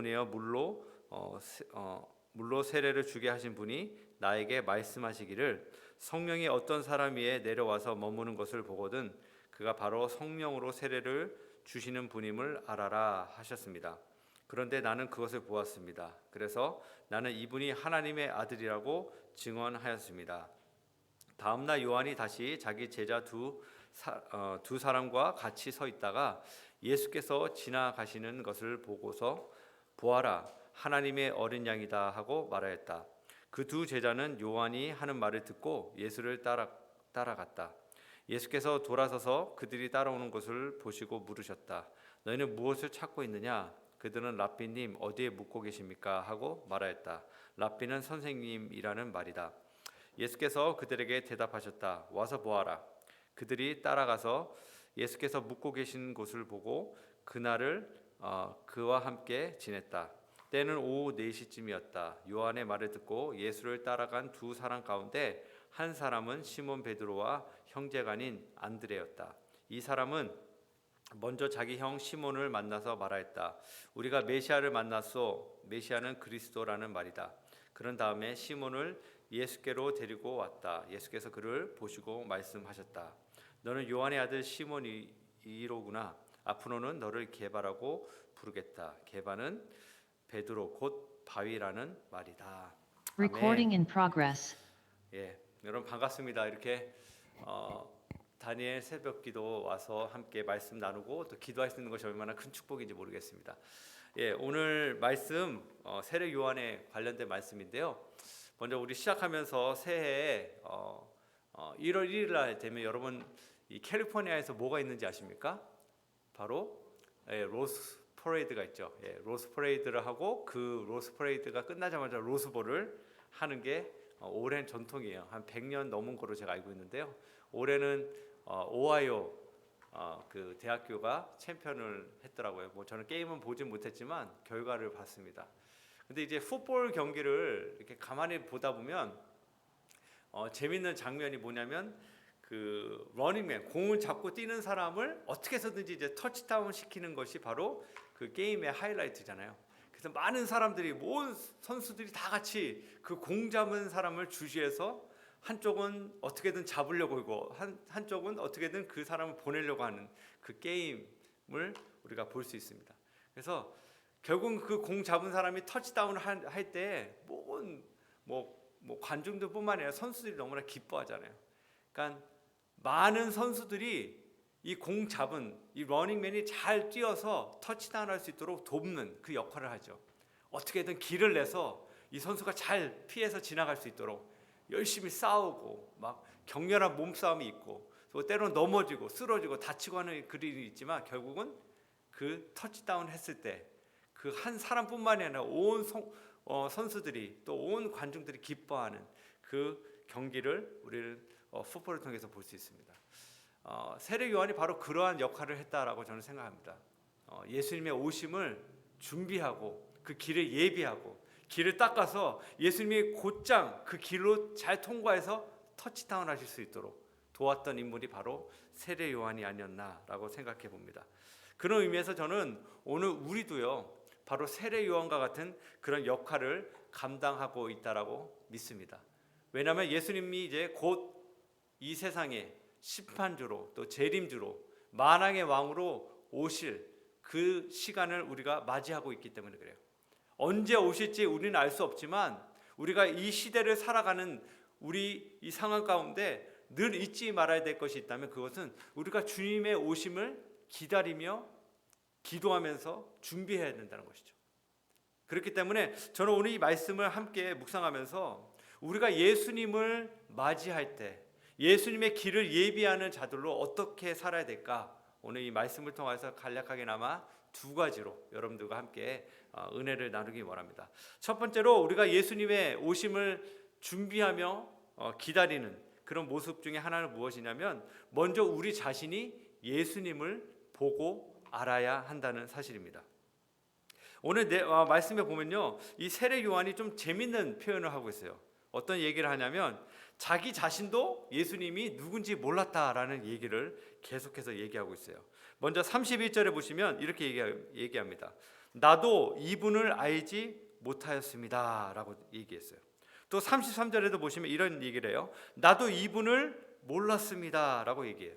보내어 물로 세례를 주게 하신 분이 나에게 말씀하시기를 성령이 어떤 사람 위에 내려와서 머무는 것을 보거든 그가 바로 성령으로 세례를 주시는 분임을 알아라 하셨습니다. 그런데 나는 그것을 보았습니다. 그래서 나는 이분이 하나님의 아들이라고 증언하였습니다. 다음 날 요한이 다시 자기 제자 두 사람과 같이 서 있다가 예수께서 지나가시는 것을 보고서 보아라 하나님의 어린 양이다 하고 말하였다. 그 두 제자는 요한이 하는 말을 듣고 예수를 따라갔다. 예수께서 돌아서서 그들이 따라오는 것을 보시고 물으셨다. 너희는 무엇을 찾고 있느냐? 그들은 랍비님 어디에 묵고 계십니까? 하고 말하였다. 랍비는 선생님이라는 말이다. 예수께서 그들에게 대답하셨다. 와서 보아라. 그들이 따라가서 예수께서 묵고 계신 곳을 보고 그날을 그와 함께 지냈다. 때는 오후 4시쯤이었다. 요한의 말을 듣고 예수를 따라간 두 사람 가운데 한 사람은 시몬 베드로와 형제간인 안드레였다. 이 사람은 먼저 자기 형 시몬을 만나서 말하였다. 우리가 메시아를 만났소. 메시아는 그리스도라는 말이다. 그런 다음에 시몬을 예수께로 데리고 왔다. 예수께서 그를 보시고 말씀하셨다. 너는 요한의 아들 시몬이로구나. 앞으로는 너를 게바라고 부르겠다. 게바는 베드로 곧 바위라는 말이다. Recording 아멘. in progress. 예, 여러분 반갑습니다. 이렇게 다니엘 새벽기도 와서 함께 말씀 나누고 또 기도할 수 있는 것이 얼마나 큰 축복인지 모르겠습니다. 예, 오늘 말씀 세례 요한에 관련된 말씀인데요. 먼저 우리 시작하면서 새해에 1월 1일 날 되면 여러분 이 캘리포니아에서 뭐가 있는지 아십니까? 바로 로스 퍼레이드가 있죠. 로스 퍼레이드를 하고 그 로스 퍼레이드가 끝나자마자 로스볼을 하는 게 오랜 전통이에요. 한 100년 넘은 거로 제가 알고 있는데요. 올해는 오하이오 그 대학교가 챔피언을 했더라고요. 뭐 저는 게임은 보진 못했지만 결과를 봤습니다. 근데 이제 풋볼 경기를 이렇게 가만히 보다 보면 재밌는 장면이 뭐냐면 그 러닝맨 공을 잡고 뛰는 사람을 어떻게 해서든지 이제 터치다운 시키는 것이 바로 그 게임의 하이라이트잖아요. 그래서 많은 사람들이 모든 선수들이 다 같이 그 공 잡은 사람을 주시해서 한쪽은 어떻게든 잡으려고 하고 한쪽은 어떻게든 그 사람을 보내려고 하는 그 게임을 우리가 볼 수 있습니다. 그래서 결국 그 공 잡은 사람이 터치다운을 할 때 뭐 관중들뿐만 아니라 선수들이 너무나 기뻐하잖아요. 그러니까 많은 선수들이 이 공 잡은 이 러닝맨이 잘 뛰어서 터치다운 할 수 있도록 돕는 그 역할을 하죠. 어떻게든 길을 내서 이 선수가 잘 피해서 지나갈 수 있도록 열심히 싸우고 막 격렬한 몸싸움이 있고 또 때로는 넘어지고 쓰러지고 다치고 하는 그림이 있지만 결국은 그 터치다운 했을 때 그 한 사람뿐만이 아니라 온 선수들이 또 온 관중들이 기뻐하는 그 경기를 우리는 풋볼을 통해서 볼 수 있습니다. 세례 요한이 바로 그러한 역할을 했다라고 저는 생각합니다. 예수님의 오심을 준비하고 그 길을 예비하고 길을 닦아서 예수님이 곧장 그 길로 잘 통과해서 터치다운 하실 수 있도록 도왔던 인물이 바로 세례 요한이 아니었나라고 생각해 봅니다. 그런 의미에서 저는 오늘 우리도요 바로 세례 요한과 같은 그런 역할을 감당하고 있다라고 믿습니다. 왜냐하면 예수님이 이제 곧 이 세상에 심판주로 또 재림주로 만왕의 왕으로 오실 그 시간을 우리가 맞이하고 있기 때문에 그래요. 언제 오실지 우리는 알 수 없지만 우리가 이 시대를 살아가는 우리 이 상황 가운데 늘 잊지 말아야 될 것이 있다면 그것은 우리가 주님의 오심을 기다리며 기도하면서 준비해야 된다는 것이죠. 그렇기 때문에 저는 오늘 이 말씀을 함께 묵상하면서 우리가 예수님을 맞이할 때 예수님의 길을 예비하는 자들로 어떻게 살아야 될까? 오늘 이 말씀을 통해서 간략하게나마 두 가지로 여러분들과 함께 은혜를 나누기 원합니다. 첫 번째로 우리가 예수님의 오심을 준비하며 기다리는 그런 모습 중에 하나는 무엇이냐면 먼저 우리 자신이 예수님을 보고 알아야 한다는 사실입니다. 오늘 말씀에 보면요, 이 세례 요한이 좀 재밌는 표현을 하고 있어요. 어떤 얘기를 하냐면 자기 자신도 예수님이 누군지 몰랐다라는 얘기를 계속해서 얘기하고 있어요. 먼저 31절에 보시면 이렇게 얘기합니다. 나도 이분을 알지 못하였습니다 라고 얘기했어요. 또 33절에도 보시면 이런 얘기를 해요. 나도 이분을 몰랐습니다 라고 얘기해요.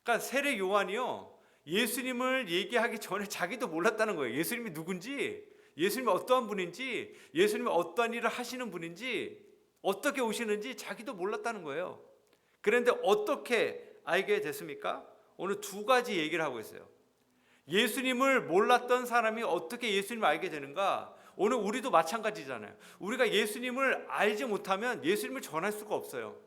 그러니까 세례 요한이요, 예수님을 얘기하기 전에 자기도 몰랐다는 거예요. 예수님이 누군지, 예수님이 어떠한 분인지, 예수님이 어떠한 일을 하시는 분인지, 어떻게 오시는지 자기도 몰랐다는 거예요. 그런데 어떻게 알게 됐습니까? 오늘 두 가지 얘기를 하고 있어요. 예수님을 몰랐던 사람이 어떻게 예수님을 알게 되는가? 오늘 우리도 마찬가지잖아요. 우리가 예수님을 알지 못하면 예수님을 전할 수가 없어요.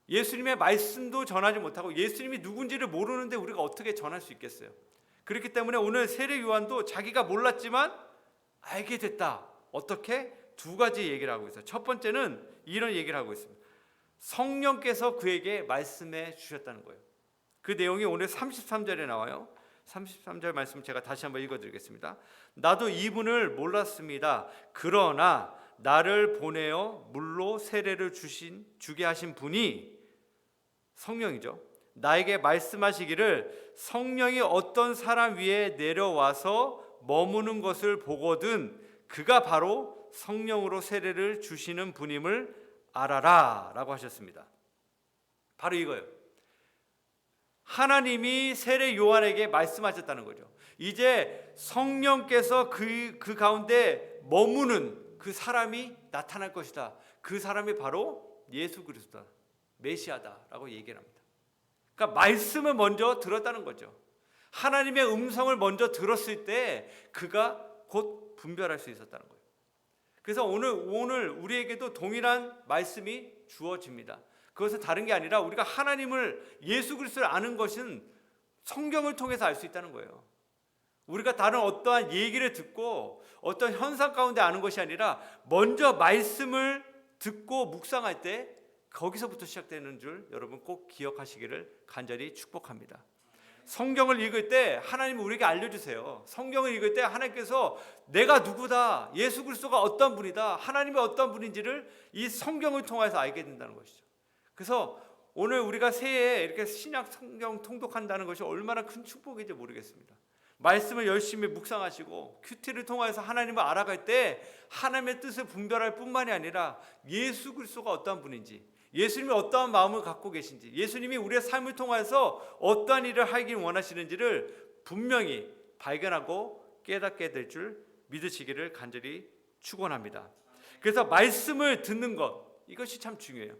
예수님의 말씀도 전하지 못하고 예수님이 누군지를 모르는데 우리가 어떻게 전할 수 있겠어요? 그렇기 때문에 오늘 세례 요한도 자기가 몰랐지만 알게 됐다. 어떻게? 두 가지 얘기를 하고 있어요. 첫 번째는 이런 얘기를 하고 있습니다. 성령께서 그에게 말씀해 주셨다는 거예요. 그 내용이 오늘 33절에 나와요. 33절 말씀 제가 다시 한번 읽어드리겠습니다. 나도 이분을 몰랐습니다. 그러나 나를 보내어 물로 세례를 주게 하신 분이 성령이죠. 나에게 말씀하시기를 성령이 어떤 사람 위에 내려와서 머무는 것을 보거든 그가 바로 성령으로 세례를 주시는 분임을 알아라 라고 하셨습니다. 바로 이거예요. 하나님이 세례 요한에게 말씀하셨다는 거죠. 이제 성령께서 그 가운데 머무는 그 사람이 나타날 것이다. 그 사람이 바로 예수 그리스도다, 메시아다라고 얘기를 합니다. 그러니까 말씀을 먼저 들었다는 거죠. 하나님의 음성을 먼저 들었을 때 그가 곧 분별할 수 있었다는 거예요. 그래서 오늘 우리에게도 동일한 말씀이 주어집니다. 그것은 다른 게 아니라 우리가 하나님을, 예수 그리스도를 아는 것은 성경을 통해서 알 수 있다는 거예요. 우리가 다른 어떠한 얘기를 듣고 어떤 현상 가운데 아는 것이 아니라 먼저 말씀을 듣고 묵상할 때 거기서부터 시작되는 줄 여러분 꼭 기억하시기를 간절히 축복합니다. 성경을 읽을 때 하나님은 우리에게 알려주세요. 성경을 읽을 때 하나님께서 내가 누구다, 예수 그리스도가 어떤 분이다, 하나님이 어떤 분인지를 이 성경을 통해서 알게 된다는 것이죠. 그래서 오늘 우리가 새해에 이렇게 신약 성경 통독한다는 것이 얼마나 큰 축복인지 모르겠습니다. 말씀을 열심히 묵상하시고 큐티를 통해서 하나님을 알아갈 때 하나님의 뜻을 분별할 뿐만이 아니라 예수 그리스도가 어떠한 분인지, 예수님이 어떠한 마음을 갖고 계신지, 예수님이 우리의 삶을 통해서 어떠한 일을 하길 원하시는지를 분명히 발견하고 깨닫게 될 줄 믿으시기를 간절히 축원합니다. 그래서 말씀을 듣는 것, 이것이 참 중요해요.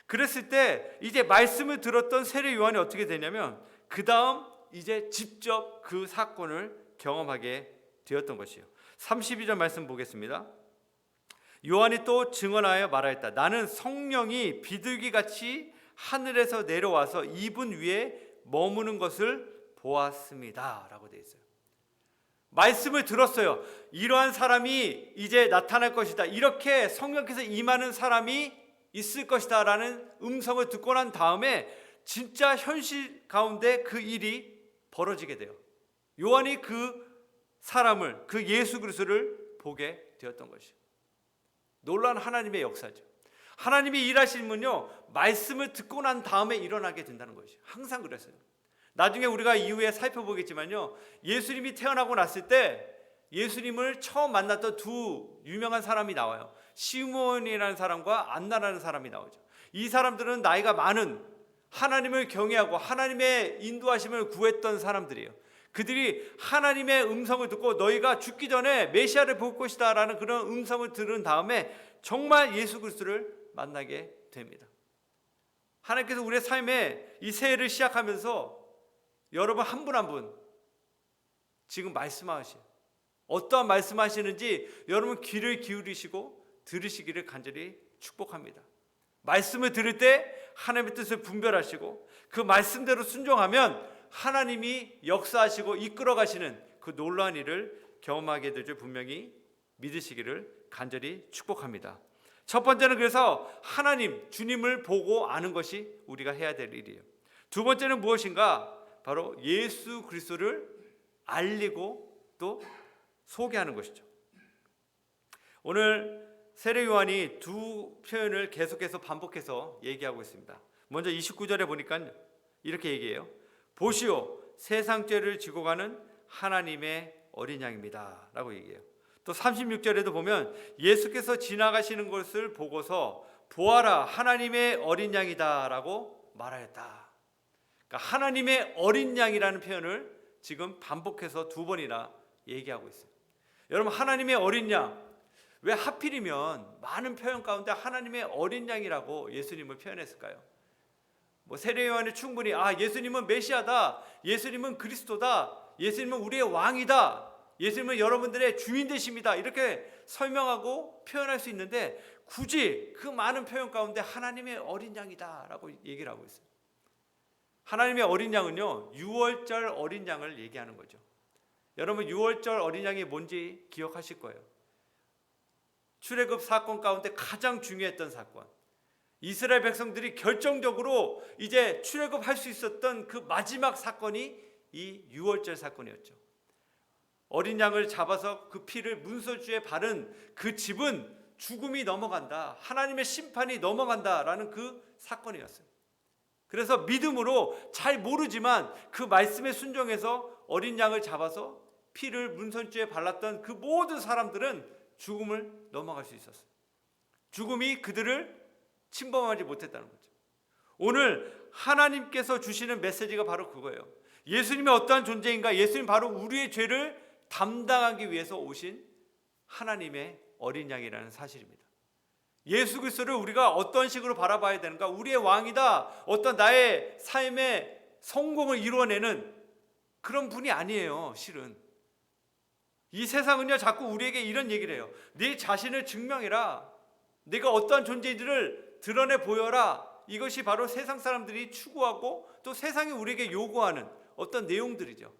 그랬을 때 이제 말씀을 들었던 세례 요한이 어떻게 되냐면 그 다음 이제 직접 그 사건을 경험하게 되었던 것이에요. 32절 말씀 보겠습니다. 요한이 또 증언하여 말하였다. 나는 성령이 비둘기같이 하늘에서 내려와서 이분 위에 머무는 것을 보았습니다 라고 되어 있어요. 말씀을 들었어요. 이러한 사람이 이제 나타날 것이다, 이렇게 성령께서 임하는 사람이 있을 것이다 라는 음성을 듣고 난 다음에 진짜 현실 가운데 그 일이 벌어지게 돼요. 요한이 그 사람을, 그 예수 그리스도를 보게 되었던 것이죠. 놀라운 하나님의 역사죠. 하나님이 일하시는 분요, 말씀을 듣고 난 다음에 일어나게 된다는 것이죠. 항상 그랬어요. 나중에 우리가 이후에 살펴보겠지만요, 예수님이 태어나고 났을 때 예수님을 처음 만났던 두 유명한 사람이 나와요. 시므온이라는 사람과 안나라는 사람이 나오죠. 이 사람들은 나이가 많은, 하나님을 경외하고 하나님의 인도하심을 구했던 사람들이에요. 그들이 하나님의 음성을 듣고 너희가 죽기 전에 메시아를 볼 것이다 라는 그런 음성을 들은 다음에 정말 예수 그리스도를 만나게 됩니다. 하나님께서 우리의 삶에 이 새해를 시작하면서 여러분 한 분 한 분 지금 말씀하시요, 어떠한 말씀하시는지 여러분 귀를 기울이시고 들으시기를 간절히 축복합니다. 말씀을 들을 때 하나님의 뜻을 분별하시고 그 말씀대로 순종하면 하나님이 역사하시고 이끌어 가시는 그 놀라운 일을 경험하게 될 줄 분명히 믿으시기를 간절히 축복합니다. 첫 번째는 그래서 하나님, 주님을 보고 아는 것이 우리가 해야 될 일이에요. 두 번째는 무엇인가? 바로 예수 그리스도를 알리고 또 소개하는 것이죠. 오늘 세례 요한이 두 표현을 계속해서 반복해서 얘기하고 있습니다. 먼저 29절에 보니까 이렇게 얘기해요. 보시오, 세상 죄를 지고 가는 하나님의 어린 양입니다 라고 얘기해요. 또 36절에도 보면 예수께서 지나가시는 것을 보고서 보아라 하나님의 어린 양이다 라고 말하였다. 그러니까 하나님의 어린 양이라는 표현을 지금 반복해서 2번이나 얘기하고 있어요. 여러분, 하나님의 어린 양, 왜 하필이면 많은 표현 가운데 하나님의 어린 양이라고 예수님을 표현했을까요? 세례요한이 충분히 예수님은 메시아다, 예수님은 그리스도다, 예수님은 우리의 왕이다, 예수님은 여러분들의 주인 되십니다, 이렇게 설명하고 표현할 수 있는데 굳이 그 많은 표현 가운데 하나님의 어린 양이다 라고 얘기를 하고 있어요. 하나님의 어린 양은요, 유월절 어린 양을 얘기하는 거죠. 여러분, 유월절 어린 양이 뭔지 기억하실 거예요. 출애굽 사건 가운데 가장 중요했던 사건, 이스라엘 백성들이 결정적으로 이제 출애굽할 수 있었던 그 마지막 사건이 이 유월절 사건이었죠. 어린 양을 잡아서 그 피를 문설주에 바른 그 집은 죽음이 넘어간다, 하나님의 심판이 넘어간다라는 그 사건이었어요. 그래서 믿음으로 잘 모르지만 그 말씀에 순종해서 어린 양을 잡아서 피를 문설주에 발랐던 그 모든 사람들은 죽음을 넘어갈 수 있었어요. 죽음이 그들을 침범하지 못했다는 거죠. 오늘 하나님께서 주시는 메시지가 바로 그거예요. 예수님이 어떠한 존재인가? 예수님 바로 우리의 죄를 담당하기 위해서 오신 하나님의 어린 양이라는 사실입니다. 예수 그리스도를 우리가 어떤 식으로 바라봐야 되는가? 우리의 왕이다, 어떤 나의 삶의 성공을 이루어내는 그런 분이 아니에요. 실은 이 세상은요, 자꾸 우리에게 이런 얘기를 해요. 네 자신을 증명해라, 네가 어떠한 존재인지를 드러내 보여라. 이것이 바로 세상 사람들이 추구하고 또 세상이 우리에게 요구하는 어떤 내용들이죠.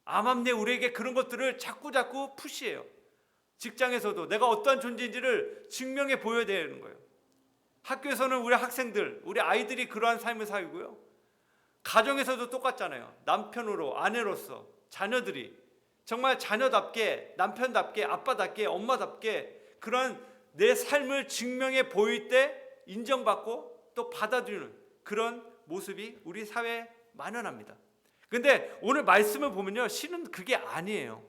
암암리에 우리에게 그런 것들을 자꾸 푸시해요. 직장에서도 내가 어떠한 존재인지를 증명해 보여야 되는 거예요. 학교에서는 우리 학생들, 우리 아이들이 그러한 삶을 살고요. 가정에서도 똑같잖아요. 남편으로, 아내로서 자녀들이 정말 자녀답게, 남편답게, 아빠답게, 엄마답게 그런 내 삶을 증명해 보일 때 인정받고 또 받아들이는 그런 모습이 우리 사회에 만연합니다. 근데 오늘 말씀을 보면요, 실은 그게 아니에요.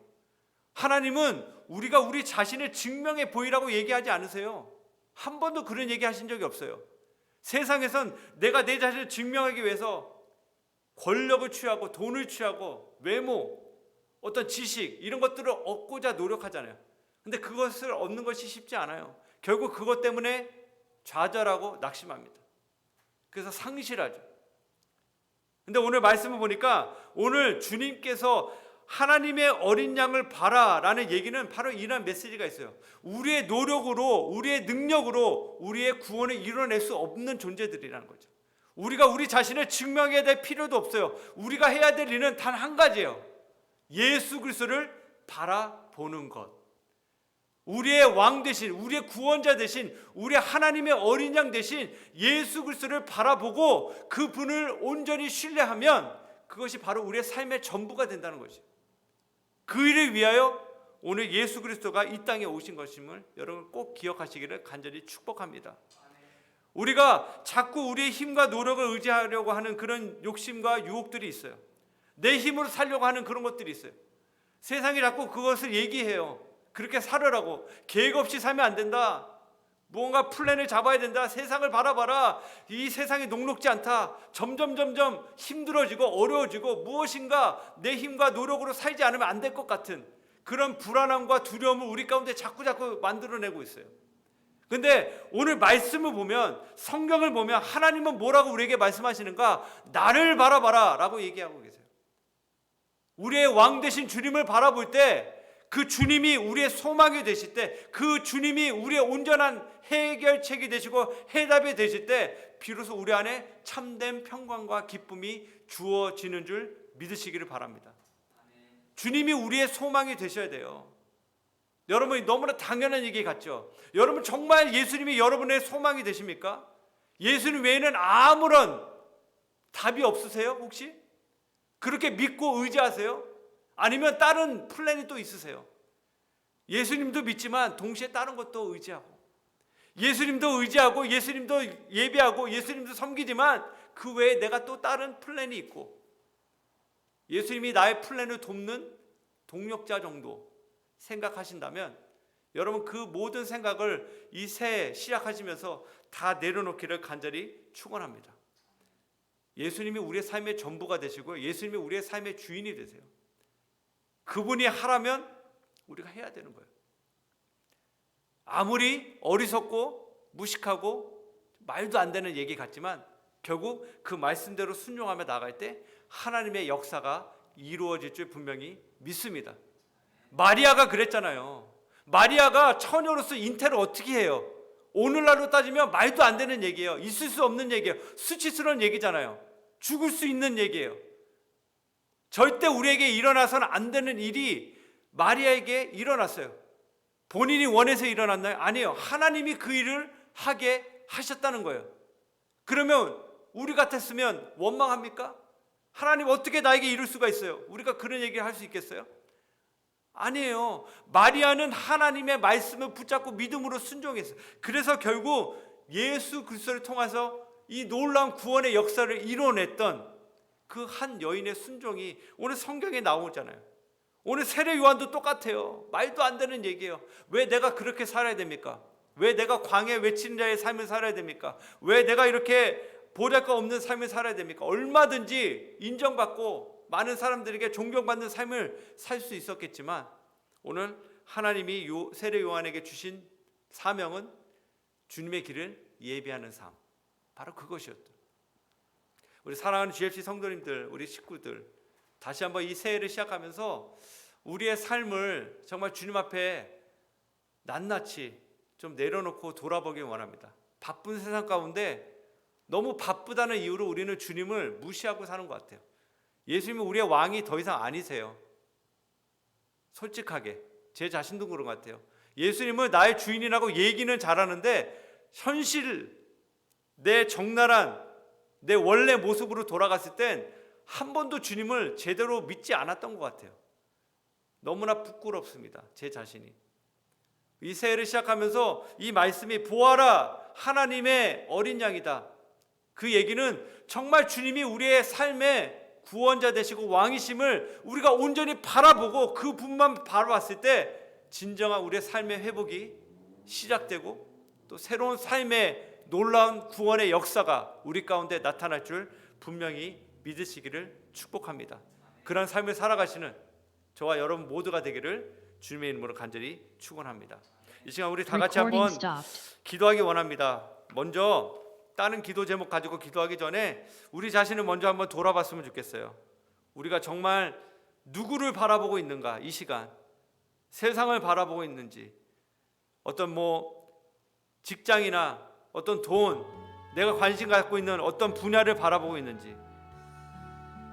하나님은 우리가 우리 자신을 증명해 보이라고 얘기하지 않으세요. 한 번도 그런 얘기 하신 적이 없어요. 세상에선 내가 내 자신을 증명하기 위해서 권력을 취하고 돈을 취하고 외모, 어떤 지식 이런 것들을 얻고자 노력하잖아요. 근데 그것을 얻는 것이 쉽지 않아요. 결국 그것 때문에 좌절하고 낙심합니다. 그래서 상실하죠. 근데 오늘 말씀을 보니까 오늘 주님께서 하나님의 어린 양을 봐라라는 얘기는 바로 이런 메시지가 있어요. 우리의 노력으로, 우리의 능력으로 우리의 구원을 이뤄낼 수 없는 존재들이라는 거죠. 우리가 우리 자신을 증명해야 될 필요도 없어요. 우리가 해야 될 일은 단 한 가지예요. 예수 그리스도를 바라보는 것. 우리의 왕 대신, 우리의 구원자 대신, 우리 하나님의 어린 양 대신 예수 그리스도를 바라보고 그분을 온전히 신뢰하면 그것이 바로 우리의 삶의 전부가 된다는 것이죠. 그 일을 위하여 오늘 예수 그리스도가 이 땅에 오신 것임을 여러분 꼭 기억하시기를 간절히 축복합니다. 우리가 자꾸 우리의 힘과 노력을 의지하려고 하는 그런 욕심과 유혹들이 있어요. 내 힘으로 살려고 하는 그런 것들이 있어요. 세상이 자꾸 그것을 얘기해요. 그렇게 살으라고. 계획 없이 살면 안 된다. 무언가 플랜을 잡아야 된다. 세상을 바라봐라. 이 세상이 녹록지 않다. 점점 힘들어지고 어려워지고 무엇인가 내 힘과 노력으로 살지 않으면 안 될 것 같은 그런 불안함과 두려움을 우리 가운데 자꾸 만들어내고 있어요. 근데 오늘 말씀을 보면, 성경을 보면 하나님은 뭐라고 우리에게 말씀하시는가? 나를 바라봐라 라고 얘기하고 계세요. 우리의 왕 되신 주님을 바라볼 때, 그 주님이 우리의 소망이 되실 때, 그 주님이 우리의 온전한 해결책이 되시고 해답이 되실 때 비로소 우리 안에 참된 평강과 기쁨이 주어지는 줄 믿으시기를 바랍니다. 주님이 우리의 소망이 되셔야 돼요. 여러분, 너무나 당연한 얘기 같죠? 여러분, 정말 예수님이 여러분의 소망이 되십니까? 예수님 외에는 아무런 답이 없으세요? 혹시? 그렇게 믿고 의지하세요? 아니면 다른 플랜이 또 있으세요? 예수님도 믿지만 동시에 다른 것도 의지하고, 예수님도 의지하고, 예수님도 예배하고, 예수님도 섬기지만 그 외에 내가 또 다른 플랜이 있고, 예수님이 나의 플랜을 돕는 동력자 정도 생각하신다면 여러분 그 모든 생각을 이 새해 시작하시면서 다 내려놓기를 간절히 축원합니다. 예수님이 우리의 삶의 전부가 되시고 예수님이 우리의 삶의 주인이 되세요. 그분이 하라면 우리가 해야 되는 거예요. 아무리 어리석고 무식하고 말도 안 되는 얘기 같지만 결국 그 말씀대로 순종하며 나갈 때 하나님의 역사가 이루어질 줄 분명히 믿습니다. 마리아가 그랬잖아요. 마리아가 처녀로서 잉태를 어떻게 해요? 오늘날로 따지면 말도 안 되는 얘기예요. 있을 수 없는 얘기예요. 수치스러운 얘기잖아요. 죽을 수 있는 얘기예요. 절대 우리에게 일어나서는 안 되는 일이 마리아에게 일어났어요. 본인이 원해서 일어났나요? 아니에요. 하나님이 그 일을 하게 하셨다는 거예요. 그러면 우리 같았으면 원망합니까? 하나님 어떻게 나에게 이룰 수가 있어요? 우리가 그런 얘기를 할 수 있겠어요? 아니에요. 마리아는 하나님의 말씀을 붙잡고 믿음으로 순종했어요. 그래서 결국 예수 그리스도를 통해서 이 놀라운 구원의 역사를 이뤄냈던 그 한 여인의 순종이 오늘 성경에 나오잖아요. 오늘 세례 요한도 똑같아요. 말도 안 되는 얘기예요. 왜 내가 그렇게 살아야 됩니까? 왜 내가 광야에 외치는 자의 삶을 살아야 됩니까? 왜 내가 이렇게 보잘것없는 삶을 살아야 됩니까? 얼마든지 인정받고 많은 사람들에게 존경받는 삶을 살 수 있었겠지만 오늘 하나님이 세례 요한에게 주신 사명은 주님의 길을 예비하는 삶, 바로 그것이었다. 우리 사랑하는 GFC 성도님들, 우리 식구들, 다시 한번 이 새해를 시작하면서 우리의 삶을 정말 주님 앞에 낱낱이 좀 내려놓고 돌아보길 원합니다. 바쁜 세상 가운데 너무 바쁘다는 이유로 우리는 주님을 무시하고 사는 것 같아요. 예수님은 우리의 왕이 더 이상 아니세요. 솔직하게 제 자신도 그런 것 같아요. 예수님은 나의 주인이라고 얘기는 잘하는데 현실 내 적나라한 내 원래 모습으로 돌아갔을 땐 한 번도 주님을 제대로 믿지 않았던 것 같아요. 너무나 부끄럽습니다. 제 자신이. 이 새해를 시작하면서 이 말씀이 보아라 하나님의 어린 양이다. 그 얘기는 정말 주님이 우리의 삶의 구원자 되시고 왕이심을 우리가 온전히 바라보고 그 분만 바라봤을 때 진정한 우리의 삶의 회복이 시작되고 또 새로운 삶의 놀라운 구원의 역사가 우리 가운데 나타날 줄 분명히 믿으시기를 축복합니다. 그런 삶을 살아가시는 저와 여러분 모두가 되기를 주님의 이름으로 간절히 축원합니다. 이 시간 우리 다 같이 한번 기도하기 원합니다. 먼저 다른 기도 제목 가지고 기도하기 전에 우리 자신을 먼저 한번 돌아봤으면 좋겠어요. 우리가 정말 누구를 바라보고 있는가? 이 시간 세상을 바라보고 있는지, 어떤 직장이나 어떤 돈, 내가 관심 갖고 있는 어떤 분야를 바라보고 있는지,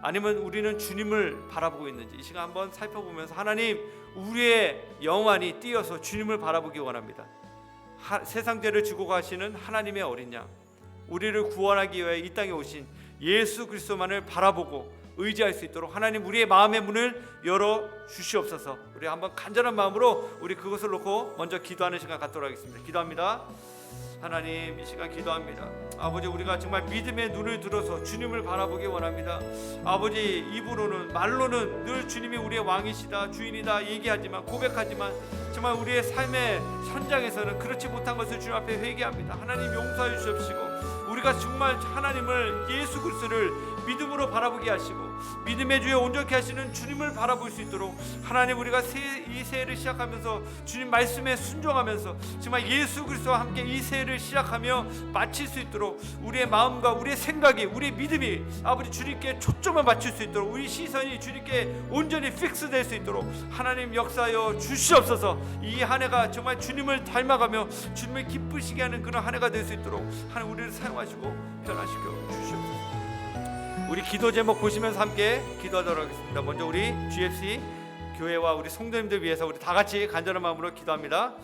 아니면 우리는 주님을 바라보고 있는지 이 시간 한번 살펴보면서 하나님, 우리의 영안이 띄어서 주님을 바라보기 원합니다. 세상 죄를 지고 가시는 하나님의 어린 양, 우리를 구원하기 위해 이 땅에 오신 예수 그리스도만을 바라보고 의지할 수 있도록 하나님 우리의 마음의 문을 열어 주시옵소서. 우리 한번 간절한 마음으로 우리 그것을 놓고 먼저 기도하는 시간 갖도록 하겠습니다. 기도합니다. 하나님, 이 시간 기도합니다. 아버지, 우리가 정말 믿음의 눈을 들어서 주님을 바라보기 원합니다. 아버지, 입으로는 말로는 늘 주님이 우리의 왕이시다, 주인이다 얘기하지만, 고백하지만 정말 우리의 삶의 현장에서는 그렇지 못한 것을 주님 앞에 회개합니다. 하나님 용서해 주십시고 우리가 정말 하나님을, 예수 그리스도를 믿음으로 바라보게 하시고 믿음의 주에 온전케 하시는 주님을 바라볼 수 있도록 하나님, 우리가 이 새해를 시작하면서 주님 말씀에 순종하면서 정말 예수 그리스도와 함께 이 새해를 시작하며 마칠 수 있도록 우리의 마음과 우리의 생각이, 우리의 믿음이 아버지 주님께 초점을 맞출 수 있도록, 우리 시선이 주님께 온전히 픽스될 수 있도록 하나님 역사하여 주시옵소서. 이 한 해가 정말 주님을 닮아가며 주님을 기쁘시게 하는 그런 한 해가 될 수 있도록 하나님 우리를 사용하시고 변화시켜 주시옵소서. 우리 기도 제목 보시면서 함께 기도하도록 하겠습니다. 먼저 우리 GFC 교회와 우리 성도님들 위해서 우리 다 같이 간절한 마음으로 기도합니다.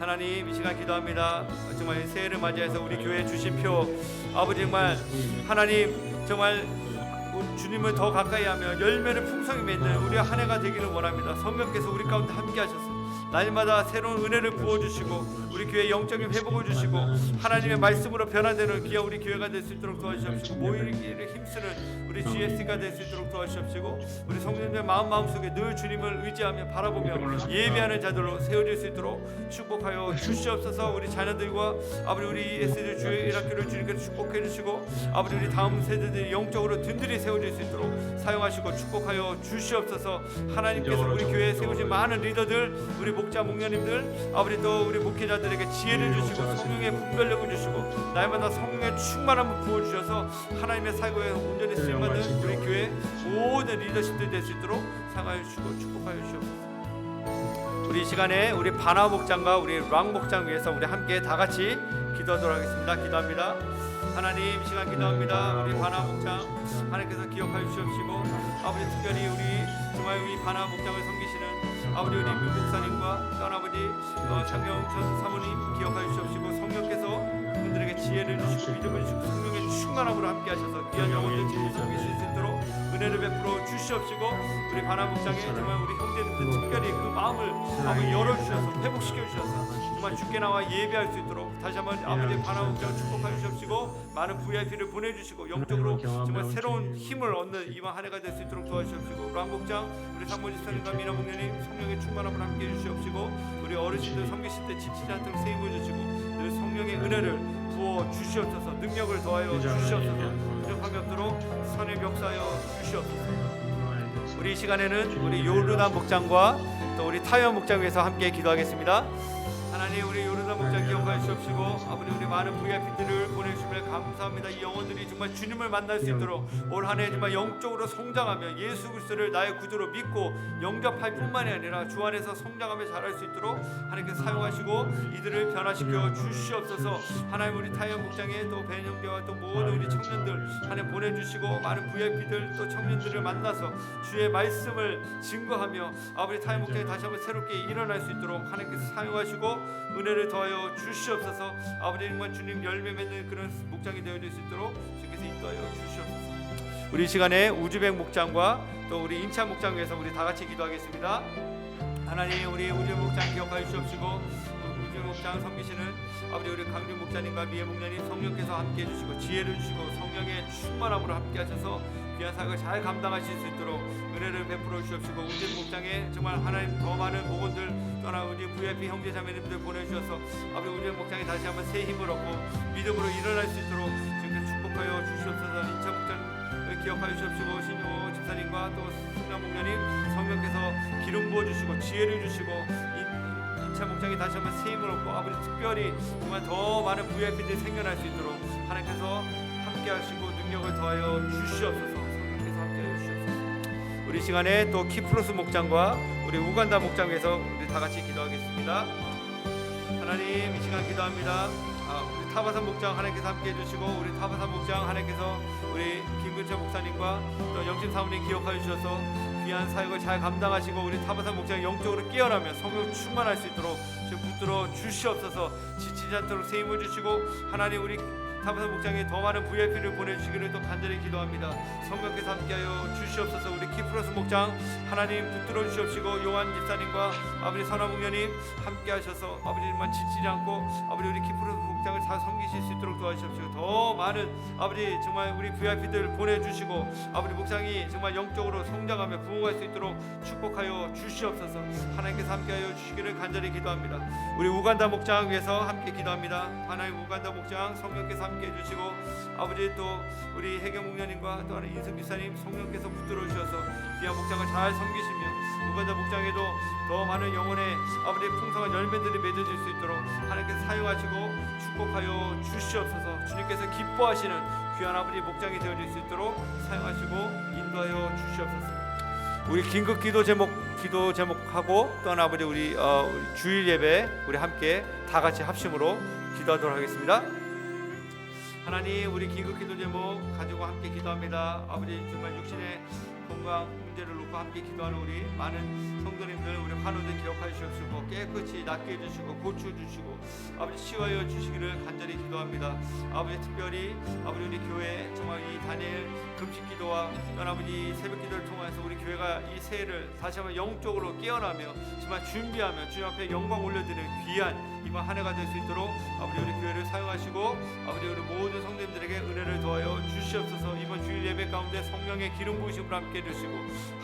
하나님, 이 시간 기도합니다. 정말 새해를 맞이해서 우리 교회에 주신 표, 아버지 정말 하나님 정말 주님을 더 가까이 하며 열매를 풍성히 맺는 우리 한 해가 되기를 원합니다. 성령께서 우리 가운데 함께 하셔서 날마다 새로운 은혜를 부어주시고 우리 교회 영적인 회복을 주시고 하나님의 말씀으로 변화되는 귀한 우리 교회가 될 수 있도록 도와주시옵시고 모이기를 힘쓰는 우리 GS가 될 수 있도록 도와주시옵시고 우리 성도님의 마음속에 늘 주님을 의지하며 바라보며 예배하는 자들로 세워질 수 있도록 축복하여 주시옵소서. 우리 자녀들과 아버지 우리 ESG 주의 일학교를 주님께서 축복해 주시고 아버지 우리 다음 세대들이 영적으로 든든히 세워질 수 있도록 사용하시고 축복하여 주시옵소서. 하나님께서 우리 교회에 세우신 많은 리더들 우리 목자 목녀님들 아버지 또 우리 목회자들에게 지혜를 주시고 성령의 분별력을 주시고 날마다 성령의 충만함을 부어주셔서 하나님의 사역에 온전히 쓰임받는 우리 교회 모든 리더십들 될 수 있도록 사용하여 주시고 축복하여 주시옵소서. 우리 이 시간에 우리 바나 목장과 우리 랑 목장 위해서 우리 함께 다 같이 기도하도록 하겠습니다. 기도합니다. 하나님 이 시간 기도합니다. 우리 바나 목장 하나님께서 기억하여 주시옵시고 아버지 특별히 우리 정말 우리 바나 목장을 섬기시는 아버지 우리 목사님과 또 아버지 장경천 사모님 기억하여 주시옵시고 성령께서 그들에게 지혜를 주시고 믿음을 주시고 성령의 충만함으로 함께 하셔서 귀한 영혼들 제대로 섬기실 수 있도록 은혜를 베풀어 주시옵시고 우리 바나 목장에 정말 우리 형제님들 특별히 그 마음을 열어주셔서 회복시켜 주셔서 정말 주께 나와 예배할 수 있도록 다시 한번 아버지의 바나 목장을 축복하여 주시옵시고 많은 VIP를 보내주시고 영적으로 정말 새로운 힘을 얻는 이번 한 해가 될 수 있도록 도와주시옵시고 랑 목장 우리 상모지 스타님과 미나 목녀님 성령의 충만함을 함께 해주시옵시고 우리 어르신들 섬기실 때 지치지 않도록 세임을 주시고 늘 성령의 은혜를 부어 주시옵소서. 능력을 더하여 주시옵소서. 부족함이 없도록 선을 역사하여 주시옵소서. 우리 이 시간에는 우리 요르단 목장과 또 우리 타이어 목장 위해서 함께 기도하겠습니다. 하나님 우리 요르단 목장 기억하여 주시옵시고 아버지 우리 많은 VIP들을 보내주시면 감사합니다. 이 영혼들이 정말 주님을 만날 수 있도록 올 한 해 정말 영적으로 성장하며 예수 그리스도를 나의 구주로 믿고 영접할 뿐만이 아니라 주 안에서 성장하며 자랄 수 있도록 하나님께서 사용하시고 이들을 변화시켜 주시옵소서. 하나님 우리 타이어 목장에 또 배영대와 또 모든 우리 청년들 하나님 보내주시고 많은 VIP들 또 청년들을 만나서 주의 말씀을 증거하며 아버지 타이어 목장에 다시 한번 새롭게 일어날 수 있도록 하나님께서 사용하시고 은혜를 더하여 주시옵소서. 아버지 정말 주님 열매 맺는 그런 목장이 되어질 수 있도록 주께서 인도하여 주시옵소서. 우리 이 시간에 우즈벡 목장과 또 우리 인천 목장 위해서 우리 다 같이 기도하겠습니다. 하나님 우리 우즈벡 목장 기억하여 주시옵시고 우즈벡 목장 섬기시는 아버지 우리 강준 목자님과 미애 목자님 성령께서 함께 해주시고 지혜를 주시고 성령의 충만함으로 함께 하셔서 귀한 사역을 잘 감당하실 수 있도록 은혜를 베풀어 주시옵시고 우즈벡 목장에 정말 하나님 더 많은 복원들 떠나 우리 VIP 형제 자매님들 보내주셔서 아버지 우즈벡 목장에 다시 한번 새 힘을 얻고 믿음으로 일어날 수 있도록 지금 축복하여 주시옵소서. 인천 목장 기억하여 주시옵시고 신효 집사님과 또 승남 목사님 성령께서 기름 부어주시고 지혜를 주시고 인천 목장에 다시 한번 새 힘을 얻고 아버지 특별히 정말 더 많은 VIP들이 생겨날 수 있도록 하나님께서 함께 하시고 능력을 더하여 주시옵소서. 우리 시간에 또 키프로스 목장과 우리 우간다 목장 위해서 우리 다 같이 기도하겠습니다. 하나님 이 시간 기도합니다. 우리 타바산 목장 하나님께서 함께 해주시고 우리 타바산 목장 하나님께서 우리 김근철 목사님과 또 영심 사모님 기억하여 주셔서 귀한 사역을 잘 감당하시고 우리 타바산 목장 영적으로 깨어나며 성령 충만할 수 있도록 붙들어 주시옵소서. 지치지 않도록 새 힘을 주시고 하나님 우리 타바산 목장에 더 많은 VIP를 보내주시기를 또 간절히 기도합니다. 성령께서 함께하여 주시옵소서. 우리 키프로스 목장 하나님 붙들어 주시옵시고 요한 집사님과 아버지 선화 목녀님 함께하셔서 아버지만 지치지 않고 아버지 우리 키프로스 목장을 잘 섬기실 수 있도록 도와주시옵시고 더 많은 아버지 정말 우리 VIP들 보내주시고 아버지 목장이 정말 영적으로 성장하며 부흥할 수 있도록 축복하여 주시옵소서. 하나님께서 함께하여 주시기를 간절히 기도합니다. 우리 우간다 목장 위해서 함께 기도합니다. 하나님 우간다 목장 성령께서 함께 해주시고 아버지 또 우리 해경 목사님과 또 인승 집사님 성령께서 붙들어 주셔서 귀한 목장을 잘 섬기시며 우간다 목장에도 더 많은 영혼의 아버지 풍성한 열매들이 맺어질 수 있도록 하나님께서 사용하시고 축복하여 주시옵소서. 주님께서 기뻐하시는 귀한 아버지 목장이 되어질 수 있도록 사용하시고 인도하여 주시옵소서. 우리 긴급 기도 제목하고 또한 아버지 우리 주일 예배 우리 함께 다 같이 합심으로 기도하도록 하겠습니다. 하나님 우리 긴급 기도 제목 가지고 함께 기도합니다. 아버지 정말 육신의 건강 문제를 놓고 함께 기도하는 우리 많은 성도님들, 우리 환우들 기억하여 주시옵시고 깨끗이 낫게 해주시고 고쳐주시고 아버지 치유하여 주시기를 간절히 기도합니다. 아버지 특별히 아버지 우리 교회 정말 이 다니엘 금식 기도와 아버지 새벽 기도를 통해서 우리 교회가 이 새해를 다시 한번 영적으로 깨어나며 정말 준비하며 주님 앞에 영광 올려드리는 귀한 이번 한 해가 될 수 있도록 아버지 우리 교회를 사용하시고 아버지 우리 모든 성도님들에게 은혜를 더하여 주시옵소서. 이번 주일 예배 가운데 성령의 기름 부으심을 함께 해주시고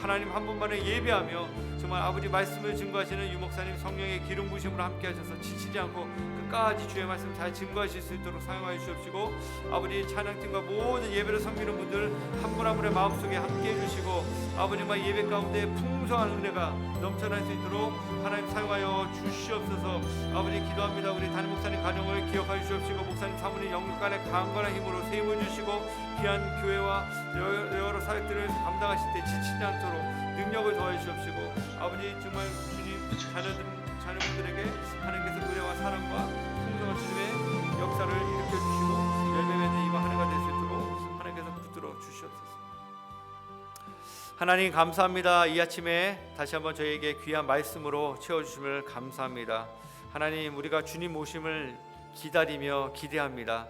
하나님 한 분만에 예배하며 정말 아버지 말씀을 증거하시는 유목사님 성령의 기름 부으심을 함께 하셔서 지치지 않고 끝까지 주의 말씀 잘 증거하실 수 있도록 사용하여 주시옵시고 아버지 찬양팀과 모든 예배를 섬기는 분들 한 분 한 분의 마음속에 함께 해주시고 아버지만 예배 가운데 풍성한 은혜가 넘쳐날 수 있도록 하나님 사용하여 주시옵소서. 아버지 기도합니다. 우리 담임 목사님 가정을 기억하여 주시옵시고 목사님 사모님 영육간의 강건한 힘으로 세임을 주시고 귀한 교회와 여러 사역들을 감당하실 때 지치지 않도록 능력을 더해 주시옵시고 아버지 정말 주님 자녀분들에게 하나님께서 은혜와 사랑과 풍성한 주님의 역사를 일으켜 주시고 열매 맺는 이번 한 해가 될 수 있도록 하나님께서 붙들어 주시옵소서. 하나님 감사합니다. 이 아침에 다시 한번 저희에게 귀한 말씀으로 채워주심을 감사합니다. 하나님 우리가 주님 오심을 기다리며 기대합니다.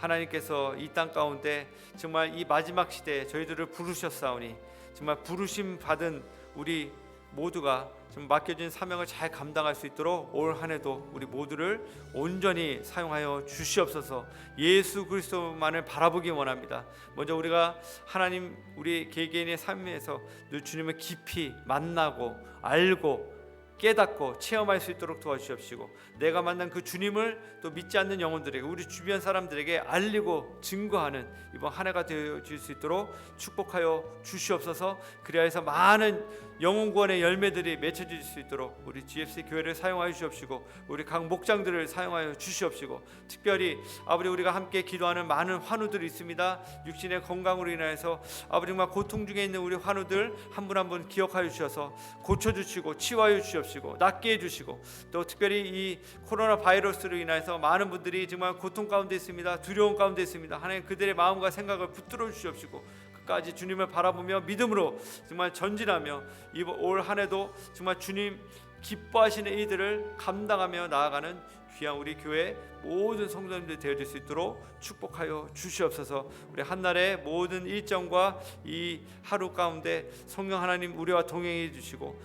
하나님께서 이 땅 가운데 정말 이 마지막 시대에 저희들을 부르셨사오니 정말 부르심 받은 우리 모두가 좀 맡겨진 사명을 잘 감당할 수 있도록 올 한 해도 우리 모두를 온전히 사용하여 주시옵소서. 예수 그리스도만을 바라보기 원합니다. 먼저 우리가 하나님 우리 개개인의 삶에서 늘 주님을 깊이 만나고 알고 깨닫고 체험할 수 있도록 도와주시옵시고 내가 만난 그 주님을 또 믿지 않는 영혼들에게 우리 주변 사람들에게 알리고 증거하는 이번 한 해가 되어질 수 있도록 축복하여 주시옵소서. 그리하여서 많은 영혼 구원의 열매들이 맺혀질 수 있도록 우리 GFC 교회를 사용하여 주시옵시고 우리 각 목장들을 사용하여 주시옵시고 특별히 아버지 우리가 함께 기도하는 많은 환우들이 있습니다. 육신의 건강으로 인하여서 아버지 정말 고통 중에 있는 우리 환우들 한 분 한 분 기억하여 주셔서 고쳐주시고 치유하여 주시옵시고 낫게 해주시고 또 특별히 이 코로나 바이러스로 인해서 많은 분들이 정말 고통 가운데 있습니다. 두려움 가운데 있습니다. 하나님 그들의 마음과 생각을 붙들어 주시옵시고 끝까지 주님을 바라보며 믿음으로 정말 전진하며 이번 올 한 해도 정말 주님 기뻐하시는 일들을 감당하며 나아가는 귀한 우리 교회 모든 성도님들 되어질 수 있도록 축복하여 주시옵소서. 우리 한날의 모든 일정과 이 하루 가운데 성령 하나님 우리와 동행해 주시고